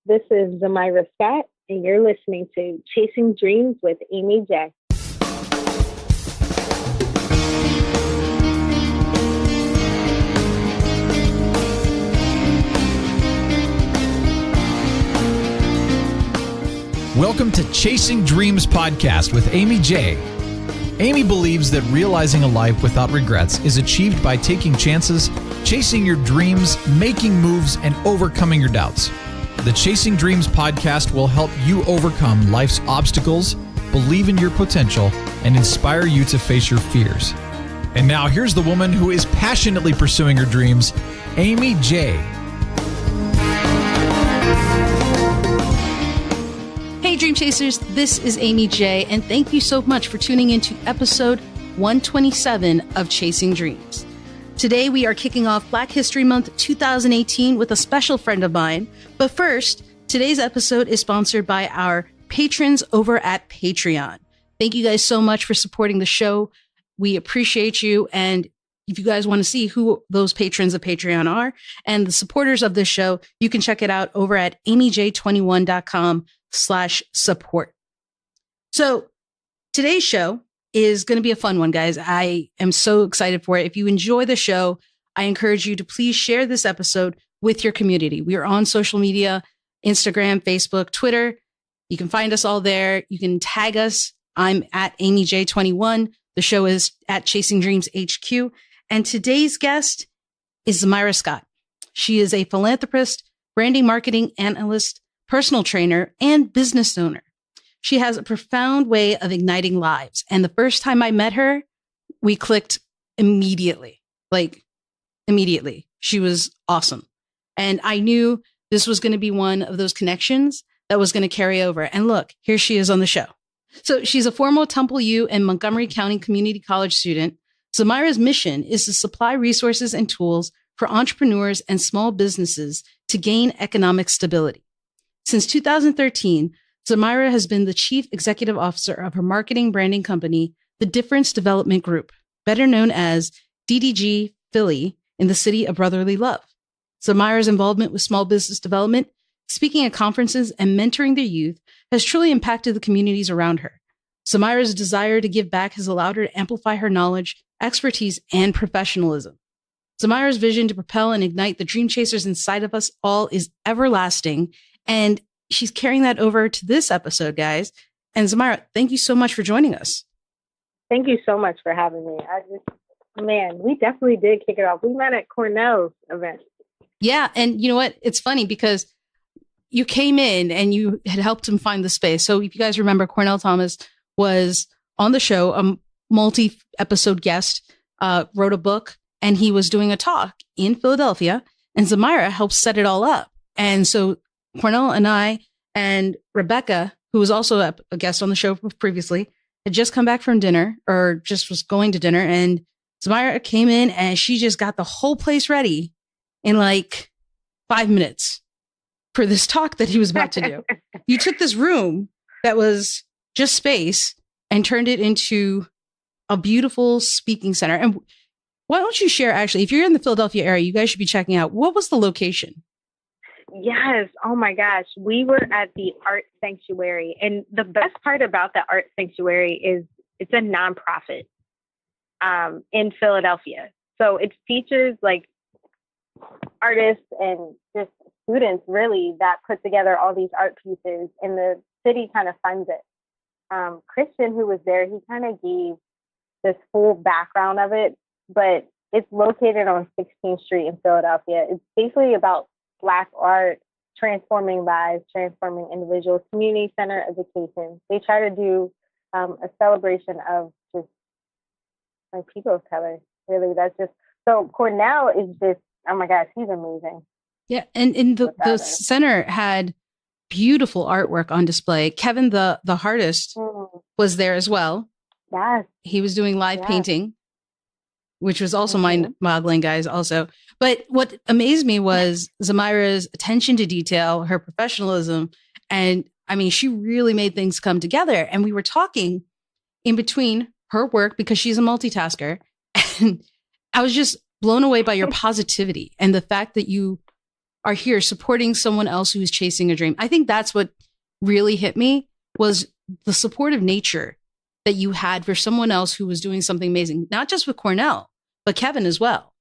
This is Zemirah Scott, and you're listening to Chasing Dreams with Aimee J. Welcome to Chasing Dreams podcast with Aimee J. Aimee believes that realizing a life without regrets is achieved by taking chances, chasing your dreams, making moves, and overcoming your doubts. The Chasing Dreams podcast will help you overcome life's obstacles, believe in your potential, and inspire you to face your fears. And now here's the woman who is passionately pursuing her dreams, Aimee J. Hey Dream Chasers, this is Aimee J, and thank you so much for tuning into episode 127 of Chasing Dreams. Today we are kicking off Black History Month 2018 with a special friend of mine. But first, today's episode is sponsored by our patrons over at Patreon. Thank you guys so much for supporting the show. We appreciate you. And if you guys want to see who those patrons of Patreon are and the supporters of this show, you can check it out over at amyj21.com/support. So today's show is going to be a fun one, guys. I am so excited for it. If you enjoy the show, I encourage you to please share this episode with your community. We are on social media, Instagram, Facebook, Twitter. You can find us all there. You can tag us. I'm at AmyJ21. The show is at Chasing Dreams HQ. And today's guest is Zemirah Scott. She is a philanthropist, branding marketing analyst, personal trainer, and business owner. She has a profound way of igniting lives. And the first time I met her, we clicked immediately. Immediately. She was awesome. And I knew this was going to be one of those connections that was going to carry over. And look, here she is on the show. So she's a former Temple U and Montgomery County Community College student. Zemirah's mission is to supply resources and tools for entrepreneurs and small businesses to gain economic stability. Since 2013, Zemirah has been the chief executive officer of her marketing branding company, The Difference Development Group, better known as DDG-Philly, in the city of brotherly love. Zemirah's involvement with small business development, speaking at conferences, and mentoring their youth has truly impacted the communities around her. Zemirah's desire to give back has allowed her to amplify her knowledge, expertise, and professionalism. Zemirah's vision to propel and ignite the dream chasers inside of us all is everlasting, and she's carrying that over to this episode, guys. And Zemirah, thank you so much for joining us. Thank you so much for having me. We definitely did kick it off. We met at Cornell's event. Yeah. And you know what? It's funny because you came in and you had helped him find the space. So if you guys remember, Cornell Thomas was on the show, a multi-episode guest, wrote a book, and he was doing a talk in Philadelphia, and Zemirah helped set it all up. And so Cornell and I and Rebecca, who was also a guest on the show previously, had just come back from dinner or just was going to dinner. And Zemirah came in and she just got the whole place ready in like 5 minutes for this talk that he was about to do. You took this room that was just space and turned it into a beautiful speaking center. And why don't you share, actually, if you're in the Philadelphia area, you guys should be checking out. What was the location? Yes. Oh my gosh. We were at the Art Sanctuary. And the best part about the Art Sanctuary is it's a nonprofit in Philadelphia. So it features like artists and just students really that put together all these art pieces, and the city kind of funds it. Christian, who was there, he kind of gave this full background of it, but it's located on 16th Street in Philadelphia. It's basically about Black art, transforming lives, transforming individuals, community center education. They try to do a celebration of just like people of color. Really, that's just so. Cornell is just, oh my gosh, he's amazing. Yeah, and the center had beautiful artwork on display. Kevin, the artist, was there as well. Yes, he was doing live painting, which was also mind-boggling, guys. Also. But what amazed me was Zemirah's attention to detail, her professionalism. And I mean, she really made things come together. And we were talking in between her work because she's a multitasker. And I was just blown away by your positivity and the fact that you are here supporting someone else who is chasing a dream. I think that's what really hit me, was the supportive nature that you had for someone else who was doing something amazing, not just with Cornell, but Kevin as well.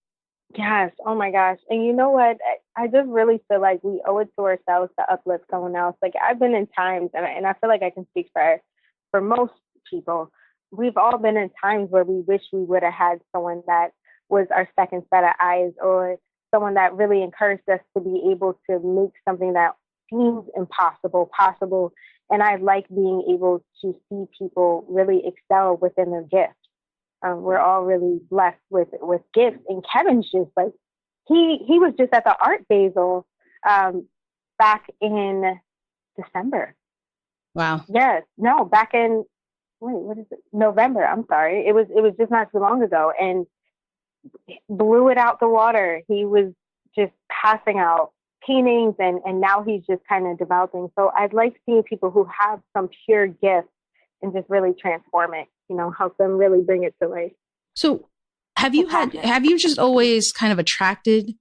Yes. Oh my gosh. And you know what? I just really feel like we owe it to ourselves to uplift someone else. Like, I've been in times, and I feel like I can speak for most people. We've all been in times where we wish we would have had someone that was our second set of eyes, or someone that really encouraged us to be able to make something that seems impossible possible. And I like being able to see people really excel within their gifts. We're all really blessed with gifts. And Kevin's just like, he was just at the Art Basel back in December. Wow. Yes. No, back in, what is it? November. I'm sorry. It was just not too long ago, and blew it out the water. He was just passing out paintings, and now he's just kind of developing. So I'd like seeing people who have some pure gift and just really transform it, help them really bring it to life. So have you just always kind of attracted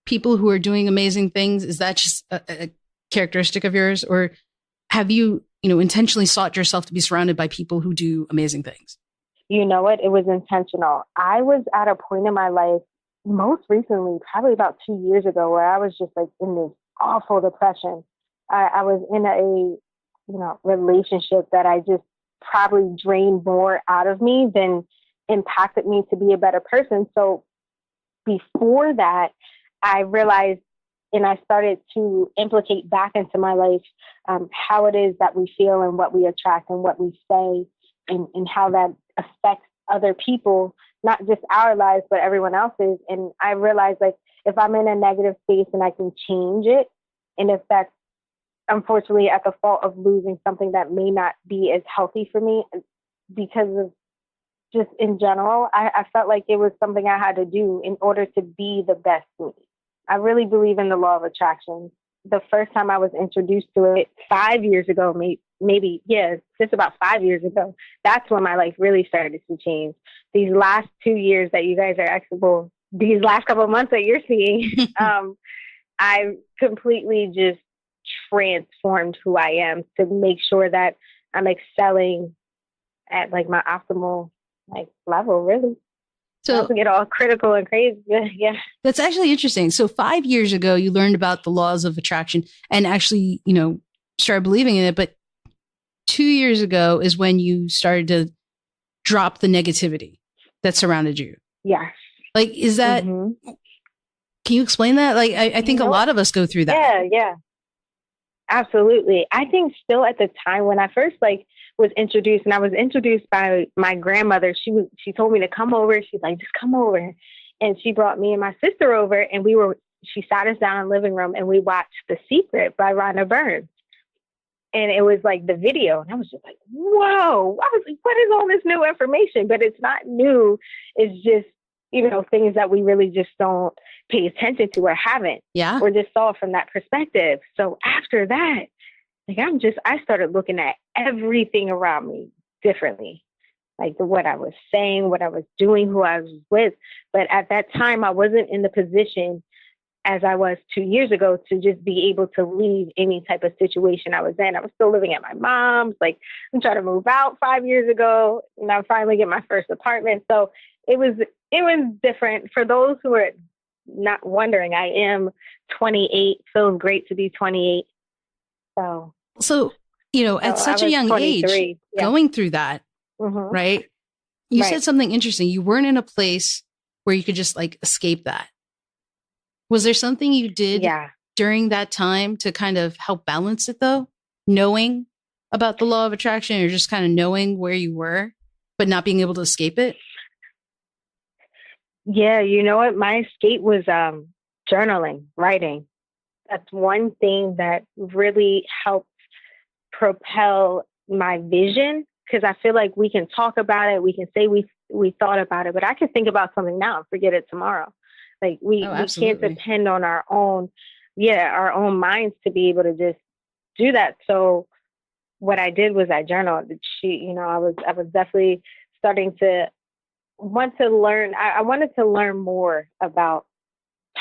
people who are doing amazing things? Is that just a characteristic of yours, or have you, intentionally sought yourself to be surrounded by people who do amazing things? You know what? It was intentional. I was at a point in my life, most recently, probably about 2 years ago, where I was just like in this awful depression. I was in a, relationship that I just probably drained more out of me than impacted me to be a better person. So before that, I realized, and I started to implicate back into my life how it is that we feel and what we attract and what we say, and how that affects other people, not just our lives, but everyone else's. And I realized, like, if I'm in a negative space and I can change it, and if that's unfortunately at the fault of losing something that may not be as healthy for me, because of just in general, I felt like it was something I had to do in order to be the best me. I really believe in the law of attraction. The first time I was introduced to it 5 years ago, maybe, just about 5 years ago, that's when my life really started to change. These last 2 years that you guys are these last couple of months that you're seeing, I completely just transformed who I am to make sure that I'm excelling at like my optimal level, really. So to get all critical and crazy. Yeah. That's actually interesting. So 5 years ago, you learned about the laws of attraction and actually, started believing in it. But 2 years ago is when you started to drop the negativity that surrounded you. Yes. Like, is that, can you explain that? Like, I think a lot of us go through that. Yeah. Absolutely. I think still at the time when I first was introduced, and I was introduced by my grandmother. She told me to come over. She's like, just come over. And she brought me and my sister over, and she sat us down in the living room, and we watched The Secret by Rhonda Byrne. And it was like the video. And I was just like, whoa. I was like, what is all this new information? But it's not new. It's just, things that we really just don't pay attention to or haven't. Yeah. Or just saw from that perspective. So after that, I started looking at everything around me differently, like what I was saying, what I was doing, who I was with. But at that time, I wasn't in the position as I was 2 years ago to just be able to leave any type of situation I was in. I was still living at my mom's. I'm trying to move out 5 years ago, and I finally get my first apartment. So it was different. For those who are not wondering, I am 28. Feels great to be 28. So, at such a young age, going through that, right? You said something interesting. You weren't in a place where you could just escape that. Was there something you did during that time to kind of help balance it, though? Knowing about the law of attraction, or just kind of knowing where you were, but not being able to escape it? Yeah, you know what? My escape was journaling, writing. That's one thing that really helped propel my vision, because I feel like we can talk about it, we can say we thought about it, but I can think about something now and forget it tomorrow. We can't depend on our own minds to be able to just do that. So what I did was I journaled. I was definitely starting to want to learn. I wanted to learn more about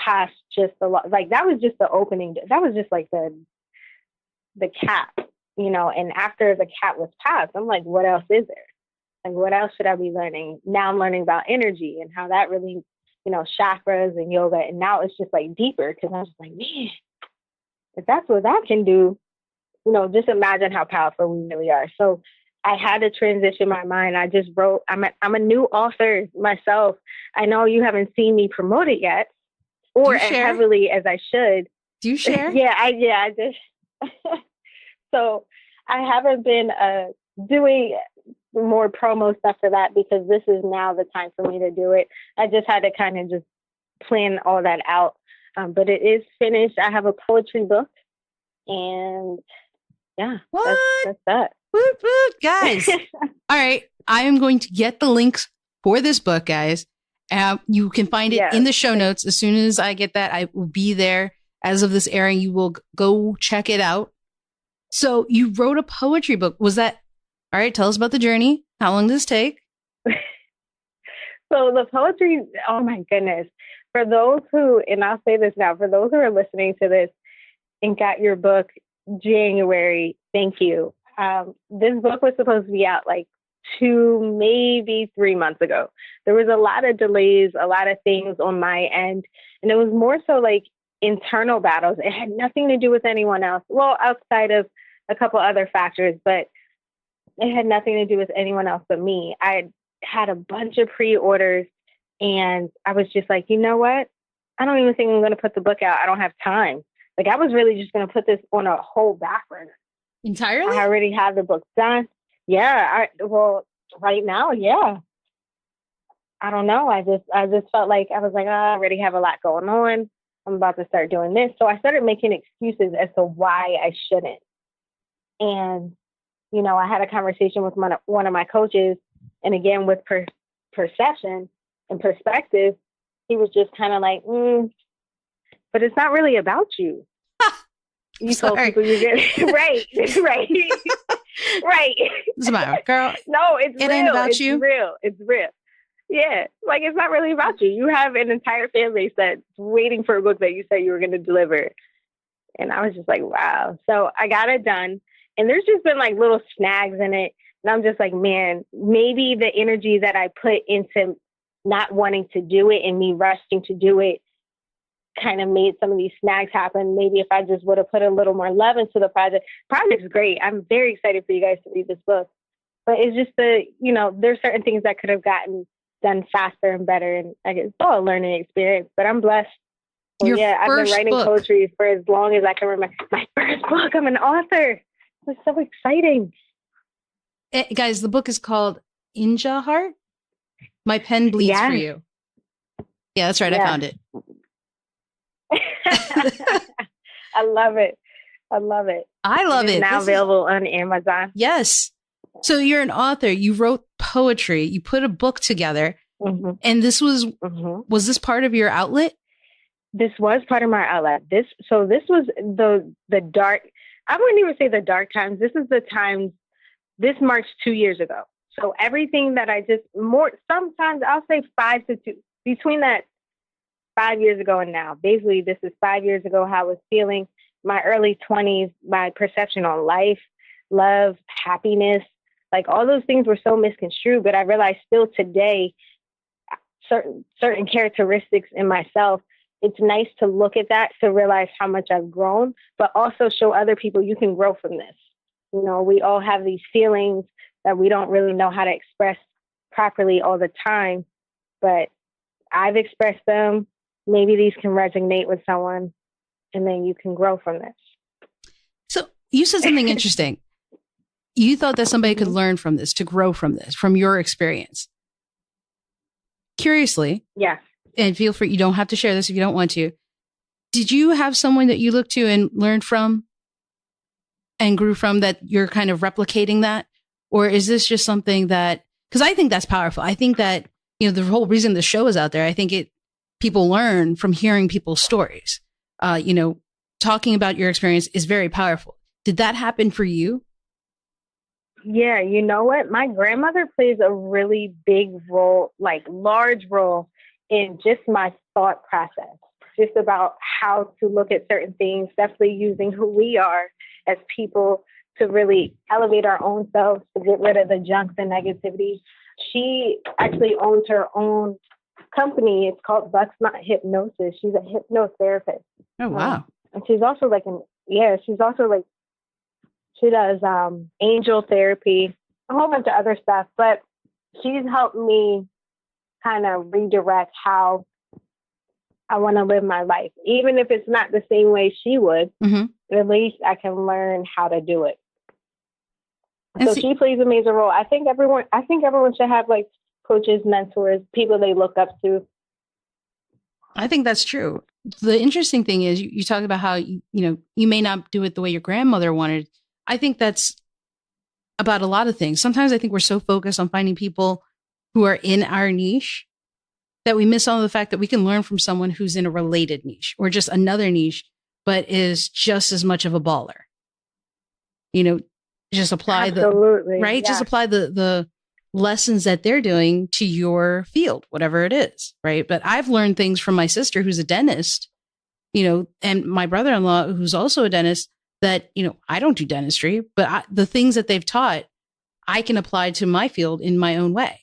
past just a lot. Like that was just the opening. That was just like the cap, and after the cap was passed, I'm like, what else is there? Like, what else should I be learning? Now I'm learning about energy and how that really, chakras and yoga. And now it's just like deeper because I was just like, man, if that's what that can do, just imagine how powerful we really are. So I had to transition my mind. I just wrote, I'm a new author myself. I know you haven't seen me promote it yet or as heavily as I should. Do you share? I just, so I haven't been doing more promo stuff for that because this is now the time for me to do it. I just had to kind of just plan all that out. But it is finished. I have a poetry book and yeah, that's that. Woot, woot, guys. All right. I am going to get the links for this book, guys. You can find it in the show notes. As soon as I get that, I will be there. As of this airing, you will go check it out. So you wrote a poetry book. Was that, all right, tell us about the journey. How long did this take? So the poetry, oh my goodness. For those who, and I'll say this now, for those who are listening to this and got your book January, thank you. This book was supposed to be out like 2, maybe 3 months ago. There was a lot of delays, a lot of things on my end. And it was more so like internal battles. It had nothing to do with anyone else. Well, outside of a couple other factors, but it had nothing to do with anyone else but me. I had a bunch of pre-orders and I was just like, you know what? I don't even think I'm going to put the book out. I don't have time. Like I was really just going to put this on a whole back burner. Entirely? I already have the book done. Yeah. Right now, yeah. I don't know. I just felt like I was like, I already have a lot going on. I'm about to start doing this. So I started making excuses as to why I shouldn't. And, I had a conversation with one of my coaches. And again, with perception and perspective, he was just kind of like, but it's not really about you. You told people you're good. Right. Right. Zemirah, girl. No, it ain't about it's you. It's real. Yeah. Like it's not really about you. You have an entire fan base that's waiting for a book that you said you were going to deliver. And I was just like, wow. So I got it done. And there's just been like little snags in it. And I'm just like, man, maybe the energy that I put into not wanting to do it and me rushing to do it kind of made some of these snags happen. Maybe if I just would have put a little more love into the project. Project's great. I'm very excited for you guys to read this book. But it's just there's certain things that could have gotten done faster and better. And I guess it's all a learning experience. But I'm blessed. So, I've been writing poetry for as long as I can remember. My first book. I'm an author. It's so exciting. Guys, the book is called Inja Heart. My pen bleeds for you. Yeah, that's right. I found it. I love it. I love it. It's now available on Amazon. Yes. So you're an author. You wrote poetry. You put a book together. Mm-hmm. And this was this part of your outlet? This was part of my outlet. This was the dark, I wouldn't even say the dark times. This is the times, this marks 2 years ago. So everything that sometimes I'll say 5 to 2, between that 5 years ago and now. Basically, this is 5 years ago, how I was feeling, my early 20s, my perception on life, love, happiness, like all those things were so misconstrued. But I realized still today, certain characteristics in myself, it's nice to look at that to realize how much I've grown, but also show other people you can grow from this. We all have these feelings that we don't really know how to express properly all the time, but I've expressed them. Maybe these can resonate with someone, and then you can grow from this. So you said something interesting. You thought that somebody could learn from this, to grow from this, from your experience. Curiously. Yeah. And feel free, you don't have to share this if you don't want to. Did you have someone that you looked to and learned from and grew from that you're kind of replicating that? Or is this just something that, because I think that's powerful. I think that, the whole reason the show is out there, I think people learn from hearing people's stories. Talking about your experience is very powerful. Did that happen for you? Yeah, you know what? My grandmother plays a really big role, like large role in just my thought process. just about how to look at certain things, definitely using who we are as people to really elevate our own selves, to get rid of the junk and negativity. She actually owns her own company. It's called Bucksmart Hypnosis. She's a hypnotherapist. Oh, wow. And she's also like she does angel therapy, a whole bunch of other stuff, but she's helped me kind of redirect how I want to live my life. Even if it's not the same way she would, at least I can learn how to do it. So she plays a major role. I think everyone should have like coaches, mentors, people they look up to. I think that's true. The interesting thing is you talk about how, you may not do it the way your grandmother wanted. I think that's about a lot of things. Sometimes I think we're so focused on finding people who are in our niche that we miss on the fact that we can learn from someone who's in a related niche or just another niche, but is just as much of a baller. Just apply just apply the lessons that they're doing to your field, whatever it is. Right. But I've learned things from my sister who's a dentist, and my brother-in-law, who's also a dentist, that, I don't do dentistry, but the things that they've taught, I can apply to my field in my own way.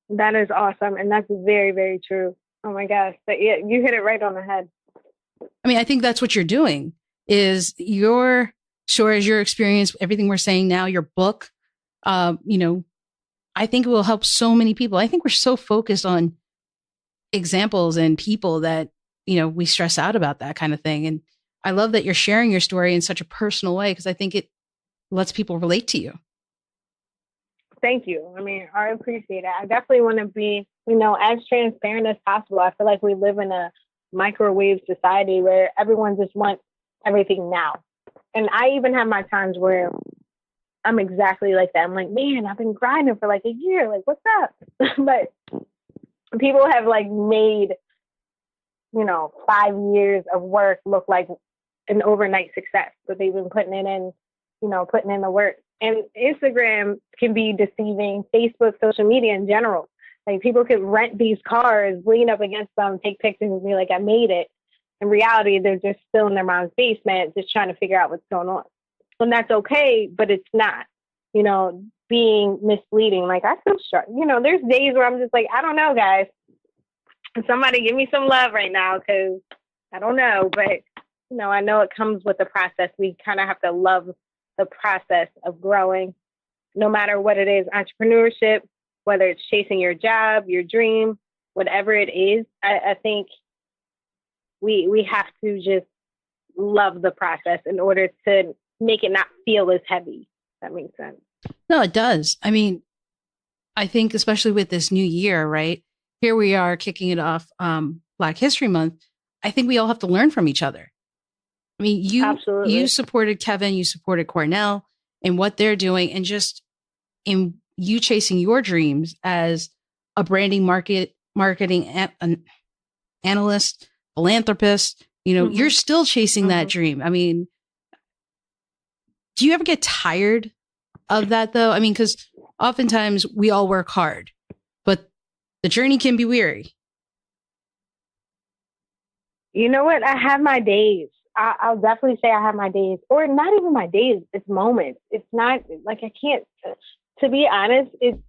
That is awesome. And that's very, very true. Oh my gosh. But yeah, you hit it right on the head. I mean, I think that's what you're doing is your stories, your experience, everything we're saying now, your book, I think it will help so many people. I think we're so focused on examples and people that, we stress out about that kind of thing. And I love that you're sharing your story in such a personal way, because I think it lets people relate to you. Thank you. I mean, I appreciate it. I definitely want to be, as transparent as possible. I feel like we live in a microwave society where everyone just wants everything now. And I even have my times where I'm exactly like that. I'm like, man, I've been grinding for like a year. Like, what's up? But people have like made, 5 years of work look like an overnight success. But they've been putting it in, putting in the work. And Instagram can be deceiving, Facebook, social media in general. Like people could rent these cars, lean up against them, take pictures and be like, I made it. In reality, they're just still in their mom's basement, just trying to figure out what's going on. And that's okay, but it's not, being misleading. Like I feel sure, there's days where I'm just like, I don't know, guys. Somebody give me some love right now, because I don't know. But, I know it comes with the process. We kind of have to love the process of growing, no matter what it is, entrepreneurship, whether it's chasing your job, your dream, whatever it is. I think we have to just love the process in order to make it not feel as heavy. That makes sense. No, it does. I mean, I think especially with this new year, right? Here we are kicking it off Black History Month. I think we all have to learn from each other. I mean, you supported Kevin, you supported Cornell and what they're doing, and just in you chasing your dreams as a branding marketing analyst, philanthropist, you're still chasing that dream. I mean, do you ever get tired of that though? I mean, because oftentimes we all work hard, but the journey can be weary. You know what? I have my days. I'll definitely say I have my days, or not even my days. It's moments. It's not like I can't, to be honest, it's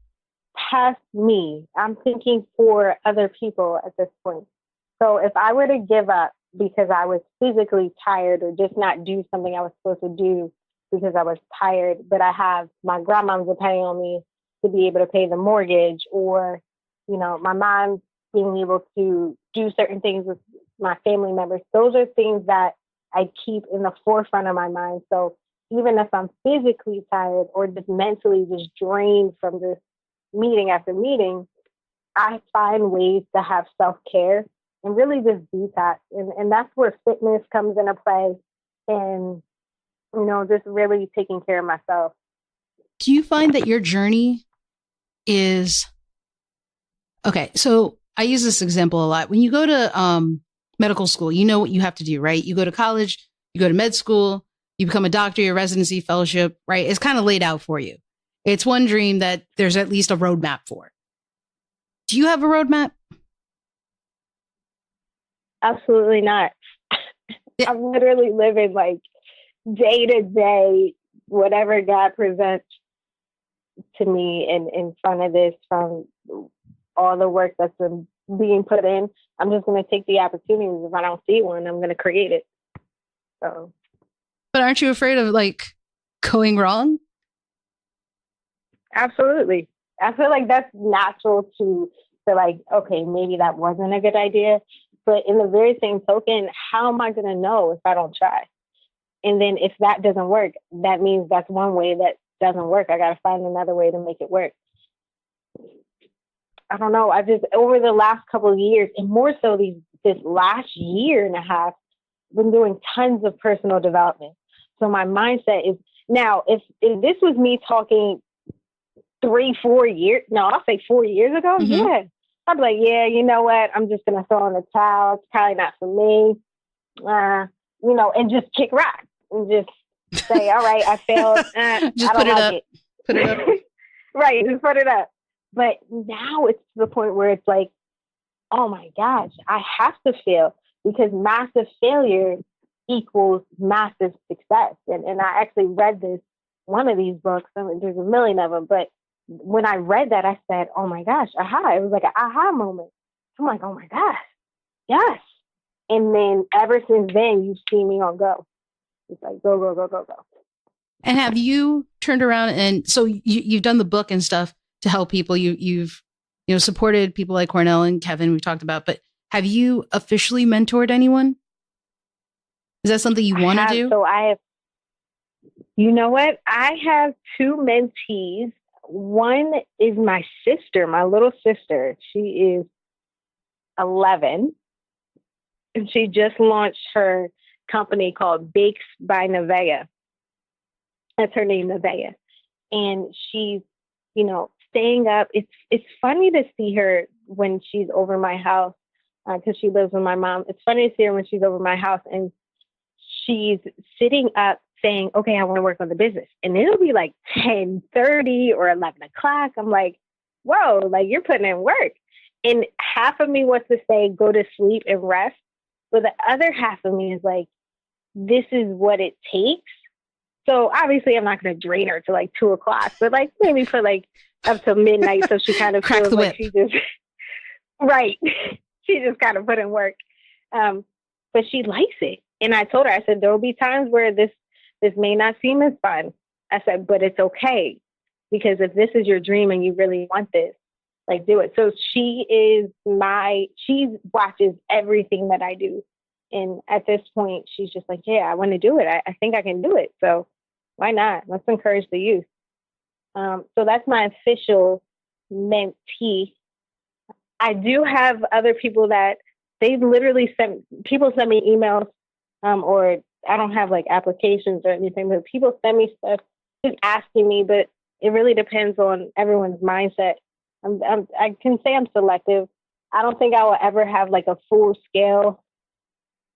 past me. I'm thinking for other people at this point. So if I were to give up because I was physically tired, or just not do something I was supposed to do because I was tired, but I have my grandmom depending on me to be able to pay the mortgage, or, my mom being able to do certain things with my family members, those are things that I keep in the forefront of my mind. So even if I'm physically tired or just mentally just drained from this meeting after meeting, I find ways to have self-care and really just detox. And that's where fitness comes into play, and, just really taking care of myself. Do you find that your journey is, okay, so I use this example a lot. When you go to medical school, you know what you have to do, right? You go to college, you go to med school, you become a doctor, your residency, fellowship, right? It's kind of laid out for you. It's one dream that there's at least a roadmap for. Do you have a roadmap? Absolutely not. Yeah. I'm literally living like day to day, whatever God presents to me in front of this, from all the work that's been being put in. I'm just going to take the opportunities. If I don't see one, I'm going to create it. So, But aren't you afraid of like going wrong? absolutely. I feel like that's natural to like, okay, maybe that wasn't a good idea. But in the very same token, how am I going to know if I don't try? And then if that doesn't work, that means that's one way that doesn't work. I got to find another way to make it work. I don't know. I just, over the last couple of years, and more so this last year and a half, been doing tons of personal development. So my mindset is, now, if this was me talking 3-4 years, no, I'll say 4 years ago, yeah. I'd be like, yeah, you know what? I'm just going to throw in the towel. It's probably not for me. And just kick rock and just say, all right, I failed. Just put it up. Put it up. Right, just put it up. But now it's to the point where it's like, oh my gosh, I have to fail, because massive failure equals massive success. And I actually read one of these books. I mean, there's a million of them, but when I read that, I said, oh my gosh, aha. It was like an aha moment. I'm like, oh my gosh, yes. And then ever since then, you've seen me on go. It's like, go, go, go, go, go. And have you turned around, and so you've done the book and stuff to help people. You've supported people like Cornell and Kevin we've talked about, but have you officially mentored anyone? Is that something you want to do? So I have, you know what? I have 2 mentees. One is my sister, my little sister. She is 11, and she just launched her company called Bakes by Nevaeh. That's her name, Nevaeh. And she's, staying up. It's funny to see her when she's over my house, because she lives with my mom. It's funny to see her when she's over my house and she's sitting up saying, okay, I want to work on the business. And it'll be like 10:30 or 11 o'clock. I'm like, whoa, like you're putting in work. And half of me wants to say, go to sleep and rest. But the other half of me is like, this is what it takes. So obviously I'm not going to drain her to like 2 o'clock, but like maybe put like up till midnight. So she kind of Crack feels the like whip. she just, right. She just kind of put in work. But she likes it. And I told her, I said, there will be times where this may not seem as fun. I said, but it's okay. Because if this is your dream and you really want this, like do it. So she watches everything that I do. And at this point, she's just like, yeah, I want to do it. I think I can do it. So why not? Let's encourage the youth. So that's my official mentee. I do have other people that they literally send me emails, or I don't have like applications or anything, but people send me stuff just asking me, but it really depends on everyone's mindset. I can say I'm selective. I don't think I will ever have like a full scale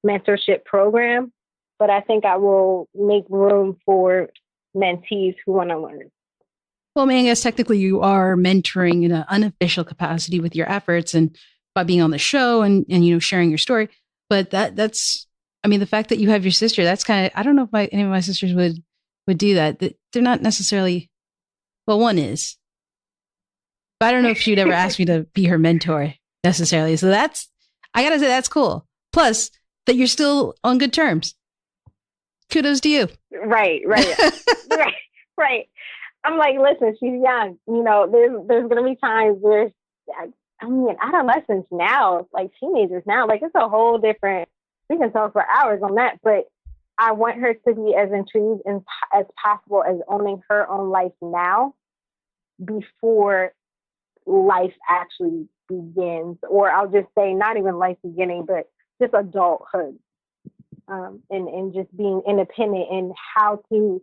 mentorship program, but I think I will make room for mentees who want to learn. Well, I mean, I guess technically you are mentoring in an unofficial capacity with your efforts and by being on the show and sharing your story. But that's, I mean, the fact that you have your sister, that's kind of, I don't know if any of my sisters would do that. They're not necessarily, well, one is, but I don't know if she'd ever ask me to be her mentor necessarily. So I got to say, that's cool. Plus that you're still on good terms. Kudos to you. Right. Right. I'm like, listen, she's young. There's going to be times where, adolescents now, like teenagers now, like it's a whole different, we can talk for hours on that, but I want her to be as intrigued as possible as owning her own life now before life actually begins. Or I'll just say not even life beginning, but just adulthood. And just being independent and how to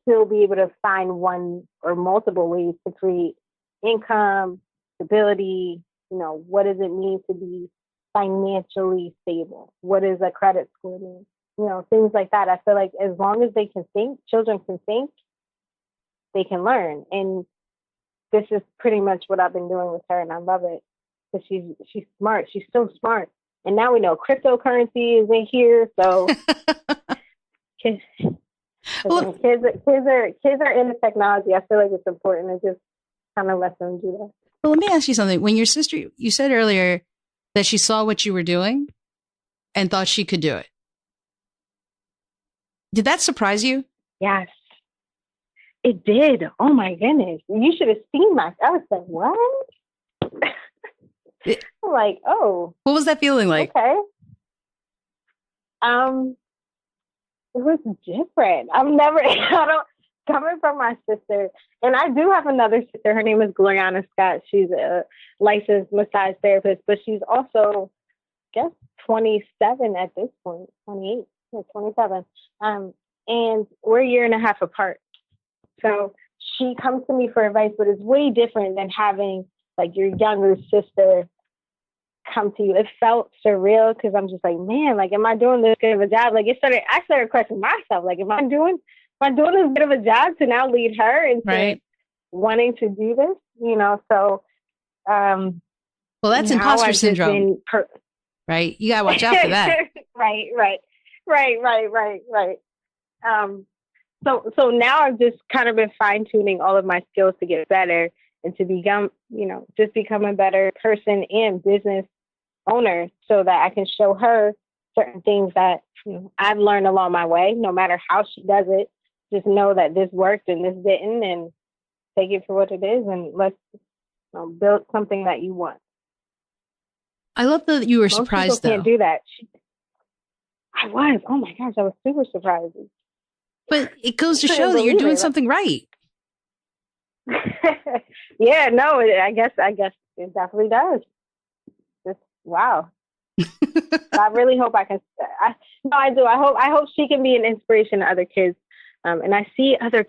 still be able to find one or multiple ways to create income, stability. What does it mean to be financially stable? What does a credit score mean? Things like that. I feel like as long as they can think, children can think, they can learn. And this is pretty much what I've been doing with her, and I love it because she's smart. She's so smart. And now we know cryptocurrency is in here. So kids, Well, kids are into technology. I feel like it's important to just kind of let them do that. well, let me ask you something. When your sister, you said earlier that she saw what you were doing and thought she could do it. Did that surprise you? Yes, it did. Oh my goodness. You should have seen I was like, what? I'm like, oh. What was that feeling like? Okay. It was different. Coming from my sister, and I do have another sister. Her name is Zemirah Scott. She's a licensed massage therapist, but she's also, I guess, 27 at this point, 28, 27. And we're a year and a half apart. So she comes to me for advice, but it's way different than having like your younger sister come to you. It felt surreal because I'm just like, man, like, am I doing this good of a job? Like, I started questioning myself. Like, am I doing this good of a job to now lead her into wanting to do this? You know, so. Well, that's imposter syndrome, right? You gotta watch out for that. Right. So now I've just kind of been fine tuning all of my skills to get better and to become, just become a better person and business owner so that I can show her certain things that I've learned along my way, no matter how she does it. Just know that this worked and this didn't, and take it for what it is, and let's build something that you want. I love that you were surprised, though. Most people can't do that. I was. Oh my gosh, I was super surprised. But it goes to show that you're doing something right. Yeah, no, I guess it definitely does. Just wow. I really hope I can. I do. I hope she can be an inspiration to other kids. And I see other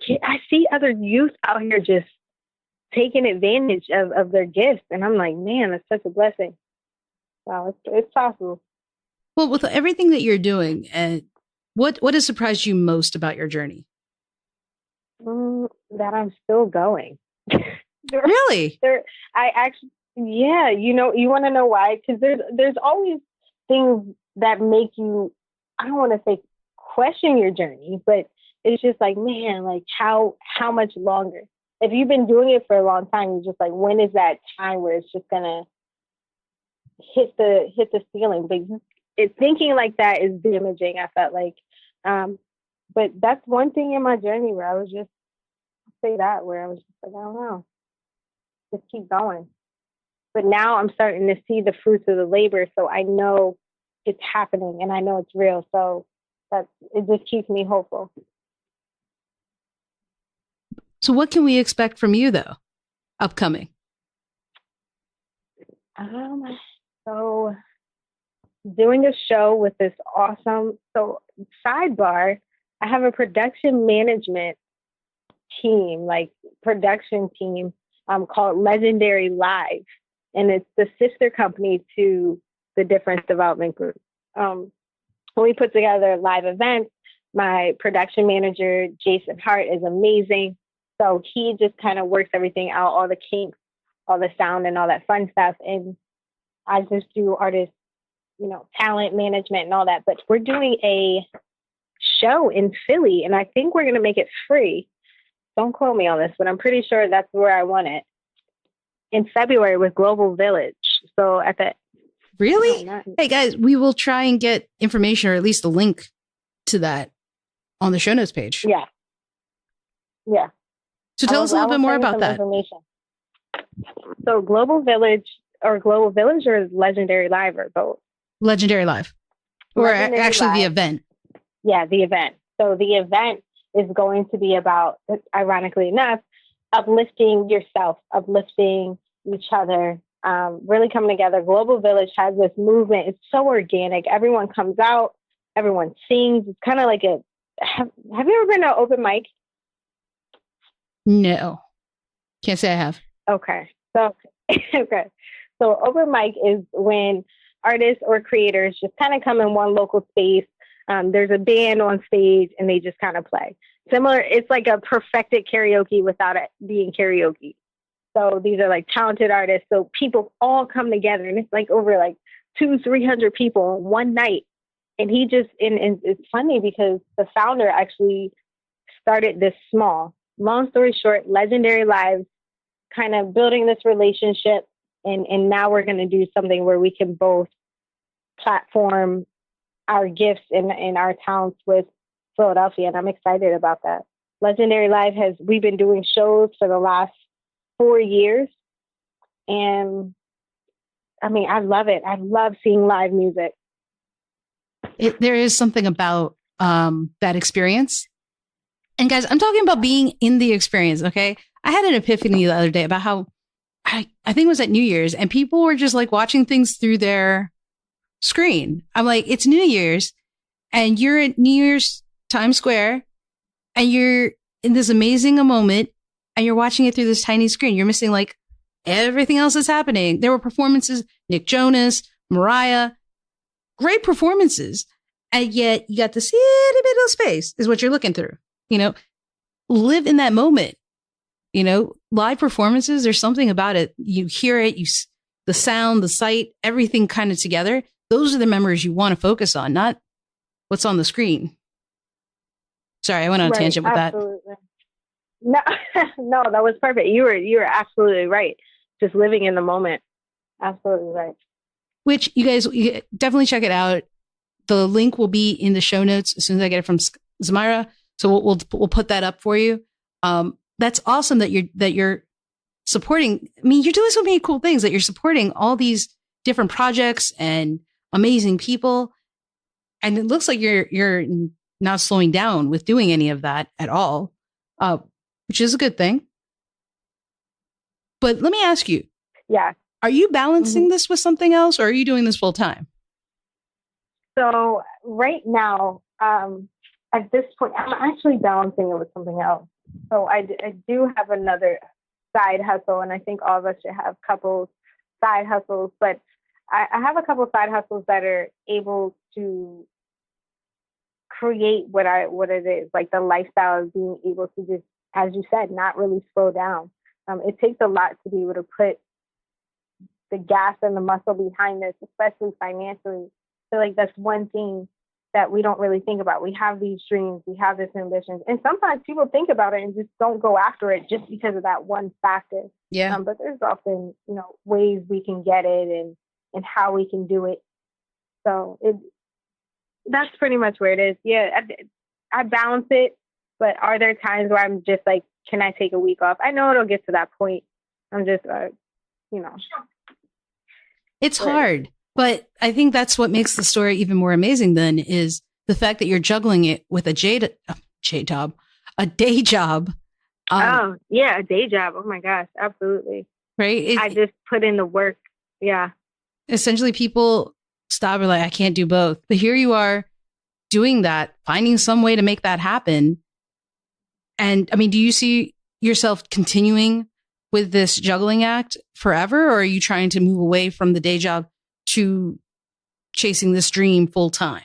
youth out here just taking advantage of their gifts, and I'm like, man, that's such a blessing. Wow, it's possible. Well, with everything that you're doing, what has surprised you most about your journey? That I'm still going. Really? Yeah. You want to know why? Because there's always things that make you, I don't want to say question your journey, but it's just like, man, like how much longer? If you've been doing it for a long time, you're just like, when is that time where it's just gonna hit the ceiling? But thinking like that is damaging, I felt like. But that's one thing in my journey where I was just like, I was just like, I don't know, just keep going. But now I'm starting to see the fruits of the labor, so I know it's happening and I know it's real. So it just keeps me hopeful. So what can we expect from you, though, upcoming? So doing a show with this awesome, sidebar, I have a production management team, called Legendary Live. And it's the sister company to the Difference Development Group. We put together live events. My production manager, Jason Hart, is amazing. So he just kind of works everything out, all the kinks, all the sound and all that fun stuff. And I just do artist, talent management and all that. But we're doing a show in Philly, and I think we're going to make it free. Don't quote me on this, but I'm pretty sure that's where I want it. In February with Global Village. So at the... Really? Hey, guys, we will try and get information or at least a link to that on the show notes page. Yeah. So tell us a little bit more about that. So Global Village or Legendary Live or both? Legendary Live. Legendary actually Live. The event. Yeah, the event. So the event is going to be about, ironically enough, uplifting yourself, uplifting each other, really coming together. Global Village has this movement. It's so organic. Everyone comes out, everyone sings. It's kind of like have you ever been to an open mic? No. Can't say I have. Okay. So open mic is when artists or creators just kind of come in one local space. There's a band on stage and they just kind of play. It's like a perfected karaoke without it being karaoke. So these are like talented artists. So people all come together and it's like over like 300 people in one night. And he just, and it's funny because the founder actually started this small. Long story short, Legendary Lives, kind of building this relationship. And now we're going to do something where we can both platform our gifts and our talents with Philadelphia. And I'm excited about that. Legendary Live we've been doing shows for the last 4 years. And I mean, I love it. I love seeing live music. There is something about that experience. And guys, I'm talking about being in the experience, okay? I had an epiphany the other day about how I think it was at New Year's, and people were just like watching things through their screen. I'm like, it's New Year's, and you're at New Year's Times Square, and you're in this amazing moment, and you're watching it through this tiny screen. You're missing like everything else that's happening. There were performances, Nick Jonas, Mariah, great performances. And yet you got this itty bitty space is what you're looking through, live in that moment, live performances. There's something about it. You hear it, the sound, the sight, everything kind of together. Those are the memories you want to focus on, not what's on the screen. Sorry, I went on a tangent with absolutely. That. No, that was perfect. You were absolutely right. Just living in the moment. Absolutely right. Which you guys definitely check it out. The link will be in the show notes as soon as I get it from Zemirah. So we'll put that up for you. That's awesome that you're supporting. I mean, you're doing so many cool things that you're supporting all these different projects and amazing people. And it looks like you're not slowing down with doing any of that at all, which is a good thing. But let me ask you. Yeah. Are you balancing this with something else, or are you doing this full time? So right now, at this point, I'm actually balancing it with something else. So I do have another side hustle, and I think all of us should have couples side hustles, but I have a couple side hustles that are able to create what it is, like the lifestyle of being able to just, as you said, not really slow down. It takes a lot to be able to put the gas and the muscle behind this, especially financially. So like that's one thing that we don't really think about. We have these dreams, we have this ambitions, and sometimes people think about it and just don't go after it just because of that one factor. Yeah. But there's often, ways we can get it and how we can do it. So that's pretty much where it is. Yeah, I balance it, but are there times where I'm just like, can I take a week off? I know it'll get to that point. I'm just, It's hard, but I think that's what makes the story even more amazing then is the fact that you're juggling it with a day job. A day job. A day job. Oh my gosh, absolutely. Right? I just put in the work. Yeah. Essentially, people stop and like, I can't do both. But here you are doing that, finding some way to make that happen. And I mean, do you see yourself continuing with this juggling act forever, or are you trying to move away from the day job to chasing this dream full time?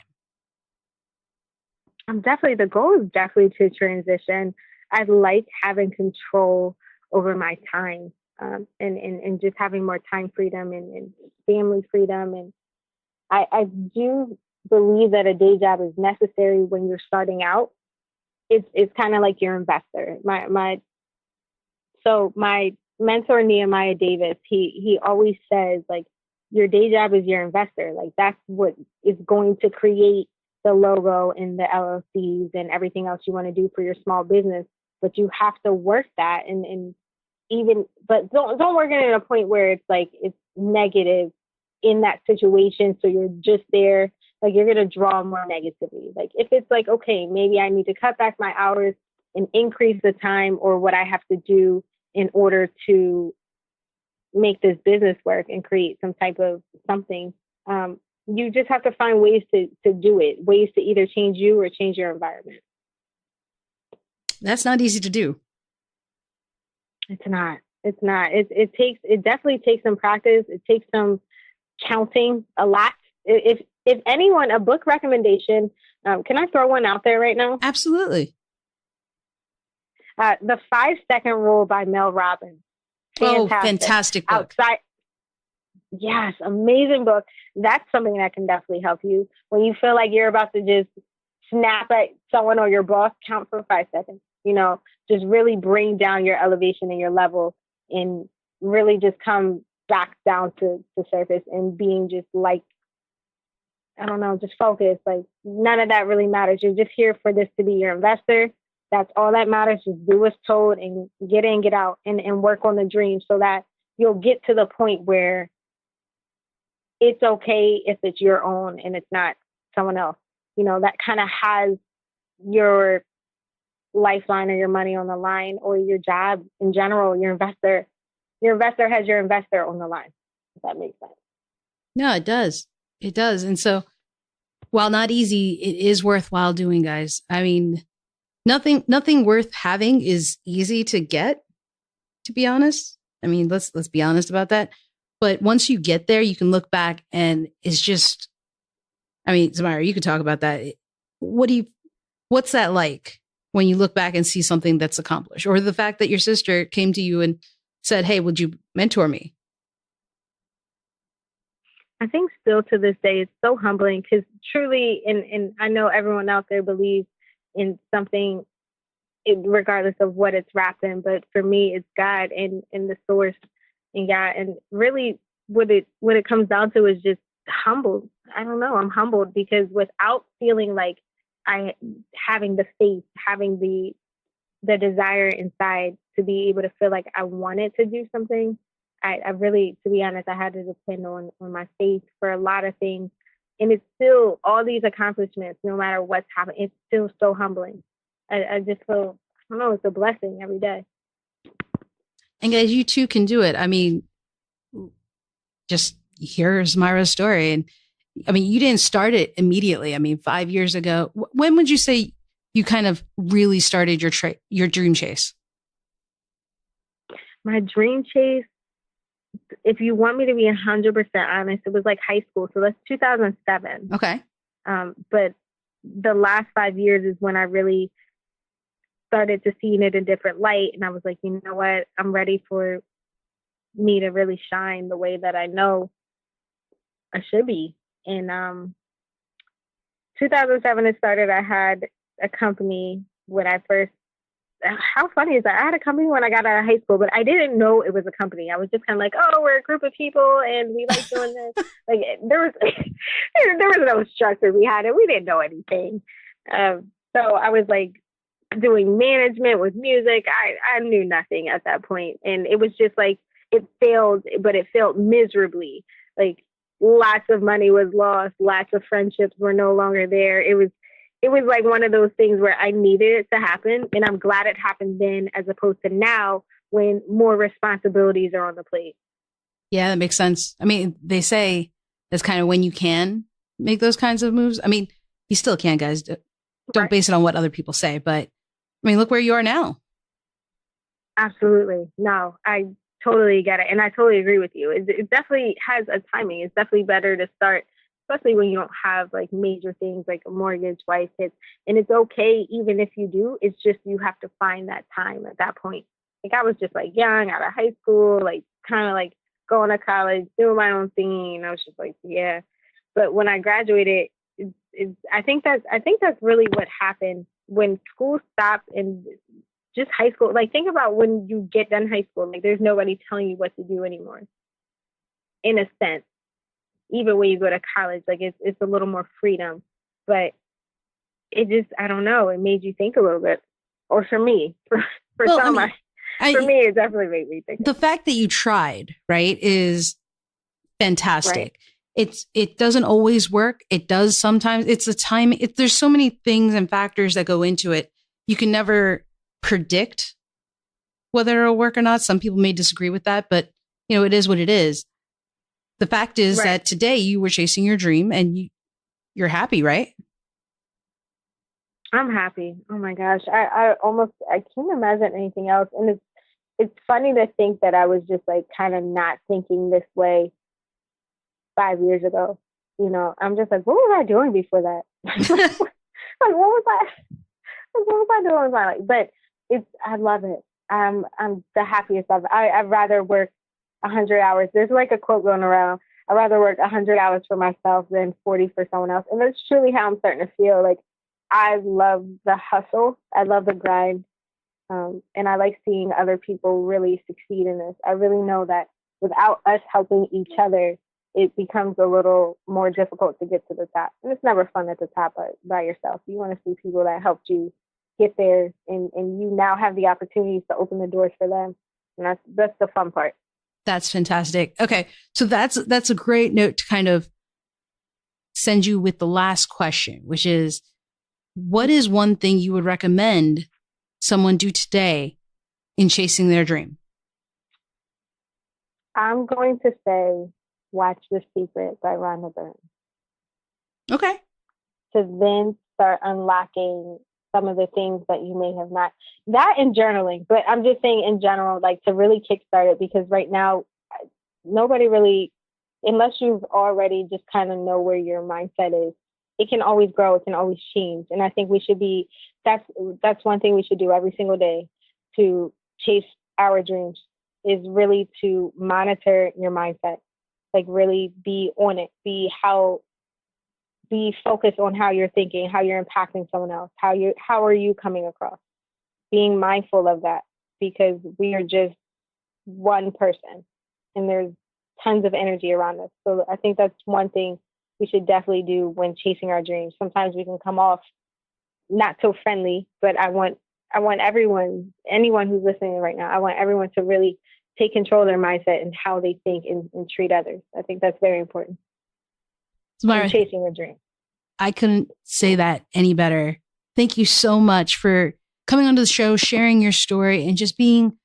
The goal is definitely to transition. I like having control over my time, and just having more time freedom and family freedom. And I do believe that a day job is necessary when you're starting out. It's kind of like your investor. My mentor, Nehemiah Davis, he always says, like, your day job is your investor. Like, that's what is going to create the logo and the LLCs and everything else you want to do for your small business. But you have to work that but don't work it at a point where it's like it's negative in that situation. So you're just there, like you're going to draw more negativity. Like if it's like, okay, maybe I need to cut back my hours and increase the time or what I have to do in order to make this business work and create some type of something. You just have to find ways to do it, ways to either change you or change your environment. That's not easy to do. It's not. It definitely takes some practice. It takes some counting a lot. If anyone, a book recommendation, can I throw one out there right now? Absolutely. The 5-Second Rule by Mel Robbins. Fantastic book. Yes, amazing book. That's something that can definitely help you when you feel like you're about to just snap at someone or your boss. Count for 5 seconds. Just really bring down your elevation and your level, and really just come back down to the surface and being just like, I don't know, just focus. Like none of that really matters. You're just here for this to be your investor. That's all that matters. Just do what's told and get in, get out, and work on the dream so that you'll get to the point where it's okay if it's your own and it's not someone else. That kind of has your lifeline or your money on the line, or your job in general, your investor. Your investor has your investor on the line, if that makes sense. No, it does. It does. And so while not easy, it is worthwhile doing, guys. I mean, nothing worth having is easy to get, to be honest. I mean, let's be honest about that. But once you get there, you can look back and it's just, I mean, Zemirah, you could talk about that. What's that like when you look back and see something that's accomplished, or the fact that your sister came to you and said, "Hey, would you mentor me?" I think still to this day, it's so humbling because truly, and I know everyone out there believes in something, regardless of what it's wrapped in. But for me, it's God and the source and God. And really what it comes down to is just humbled. I don't know. I'm humbled because without feeling like having the faith, having the desire inside to be able to feel like I wanted to do something, I really, to be honest, I had to depend on my faith for a lot of things. And it's still all these accomplishments, no matter what's happening, it's still so humbling. I just feel, I don't know, it's a blessing every day. And guys, you too can do it. I mean, just here's Zemirah's story. And I mean, you didn't start it immediately. I mean, 5 years ago, when would you say you kind of really started your dream chase? My dream chase, if you want me to be 100% honest, it was like high school. So that's 2007. Okay. But the last 5 years is when I really started to see it in a different light. And I was like, you know what? I'm ready for me to really shine the way that I know I should be. In 2007, it started. I had a company when I first, how funny is that? I had a company when I got out of high school, but I didn't know it was a company. I was just kind of like, oh, we're a group of people and we like doing this. Like there was no structure behind it. We didn't know anything. So I was like doing management with music. I knew nothing at that point. And it was just like, it failed, but it failed miserably. Like lots of money was lost. Lots of friendships were no longer there. It was like one of those things where I needed it to happen. And I'm glad it happened then as opposed to now when more responsibilities are on the plate. Yeah, that makes sense. I mean, they say that's kind of when you can make those kinds of moves. I mean, you still can, guys. Don't Right. base it on what other people say. But I mean, look where you are now. Absolutely. No, I totally get it. And I totally agree with you. It definitely has a timing. It's definitely better to start, especially when you don't have like major things like a mortgage, wife hits. And it's okay even if you do. It's just you have to find that time at that point. Like I was just like young, out of high school, like kind of like going to college, doing my own thing. And I was just like, yeah. But when I graduated, I think that's really what happened when school stopped and just high school. Like think about when you get done high school, like there's nobody telling you what to do anymore. In a sense, even when you go to college, like it's a little more freedom, but it just, I don't know, it made you think a little bit. Or for me, for me, it definitely made me think. The fact that you tried, right, is fantastic. Right. It doesn't always work. It does sometimes. It's the time. There's so many things and factors that go into it. You can never predict whether it'll work or not. Some people may disagree with that, but it is what it is. The fact is that today you were chasing your dream and you're happy, right? I'm happy. Oh my gosh. I can't imagine anything else. And it's funny to think that I was just like kind of not thinking this way 5 years ago. I'm just like, what was I doing before that? Like, what was I doing with my life? But I love it. I'm the happiest I'd rather work 100 hours. There's like a quote going around. I'd rather work 100 hours for myself than 40 for someone else. And that's truly how I'm starting to feel. Like, I love the hustle. I love the grind. And I like seeing other people really succeed in this. I really know that without us helping each other, it becomes a little more difficult to get to the top. And it's never fun at the top by yourself. You want to see people that helped you get there, and you now have the opportunities to open the doors for them. And that's the fun part. That's fantastic. Okay. So that's a great note to kind of send you with the last question, which is, what is one thing you would recommend someone do today in chasing their dream? I'm going to say, watch The Secret by Rhonda Byrne. Okay. To then start unlocking some of the things that you may have not, that and journaling, but I'm just saying in general, like to really kickstart it, because right now, nobody really, unless you've already just kind of know where your mindset is, it can always grow, it can always change. And I think we should be, that's one thing we should do every single day to chase our dreams, is really to monitor your mindset, like really be on it, be focused on how you're thinking, how you're impacting someone else, how are you coming across, being mindful of that, because we are just one person and there's tons of energy around us. So I think that's one thing we should definitely do when chasing our dreams. Sometimes we can come off not so friendly, but I want anyone who's listening right now, I want everyone to really take control of their mindset and how they think and treat others. I think that's very important. Zemirah, chasing a dream. I couldn't say that any better. Thank you so much for coming onto the show, sharing your story, and just being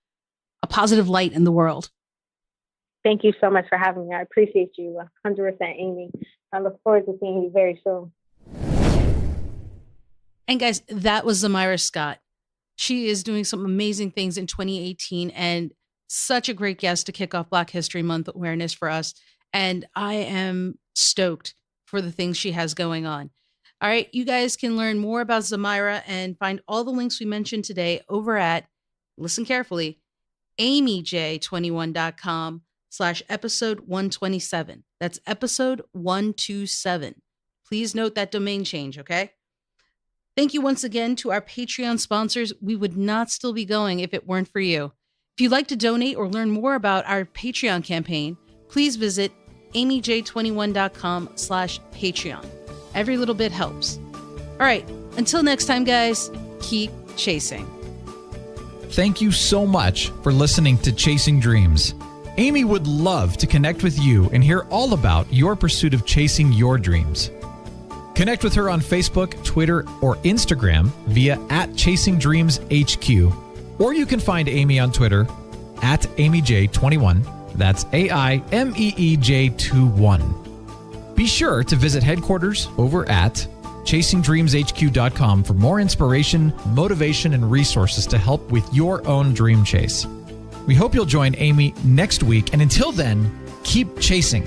a positive light in the world. Thank you so much for having me. I appreciate you 100%, Aimee. I look forward to seeing you very soon. And guys, that was Zemirah Scott. She is doing some amazing things in 2018 and such a great guest to kick off Black History Month awareness for us. And I am stoked for the things she has going on. All right, you guys can learn more about Zemirah and find all the links we mentioned today over at, listen carefully, AimeeJ21.com/episode 127. That's episode 127. Please note that domain change, okay? Thank you once again to our Patreon sponsors. We would not still be going if it weren't for you. If you'd like to donate or learn more about our Patreon campaign, please visit AimeeJ21.com/Patreon. Every little bit helps. All right, until next time, guys, keep chasing. Thank you so much for listening to Chasing Dreams. Aimee would love to connect with you and hear all about your pursuit of chasing your dreams. Connect with her on Facebook, Twitter, or Instagram via @ChasingDreamsHQ. Or you can find Aimee on Twitter @AimeeJ21. That's AIMEEJ21. Be sure to visit headquarters over at ChasingDreamsHQ.com for more inspiration, motivation, and resources to help with your own dream chase. We hope you'll join Aimee next week, and until then, keep chasing.